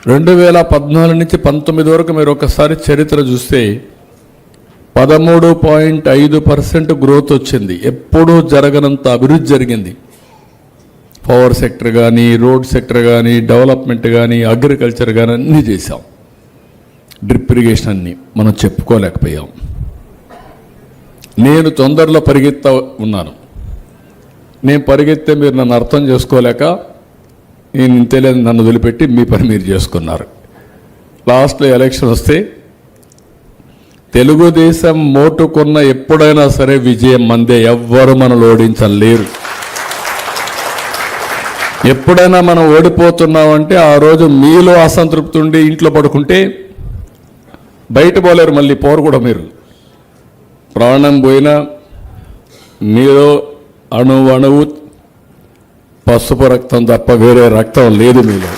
2014 నుంచి 19 వరకు మీరు ఒకసారి చరిత్ర చూస్తే 13.5% గ్రోత్ వచ్చింది. ఎప్పుడూ జరగనంత అభివృద్ధి జరిగింది. పవర్ సెక్టర్ కానీ, రోడ్ సెక్టర్ కానీ, డెవలప్మెంట్ కానీ, అగ్రికల్చర్ కానీ అన్నీ చేశాం. డ్రిప్ ఇరిగేషన్ అన్నీ మనం చెప్పుకోలేకపోయాం. నేను తొందరలో పరిగెత్తా ఉన్నాను. నేను పరిగెత్తే మీరు నన్ను అర్థం చేసుకోలేక నేను ఇంతేలేదు నన్ను వదిలిపెట్టి మీ పని మీరు చేసుకున్నారు. లాస్ట్లో ఎలక్షన్ వస్తే తెలుగుదేశం మోటుకున్న ఎప్పుడైనా సరే విజయం మందే, ఎవ్వరు మనల్ని ఓడించలేరు. ఎప్పుడైనా మనం ఓడిపోతున్నామంటే ఆ రోజు మీలో అసంతృప్తి ఉండి ఇంట్లో పడుకుంటే బయట పోలేరు, మళ్ళీ పోరు కూడా. మీరు ప్రాణం పోయినా మీరు అణువు పసుపు రక్తం తప్ప వేరే రక్తం లేదు మీలో.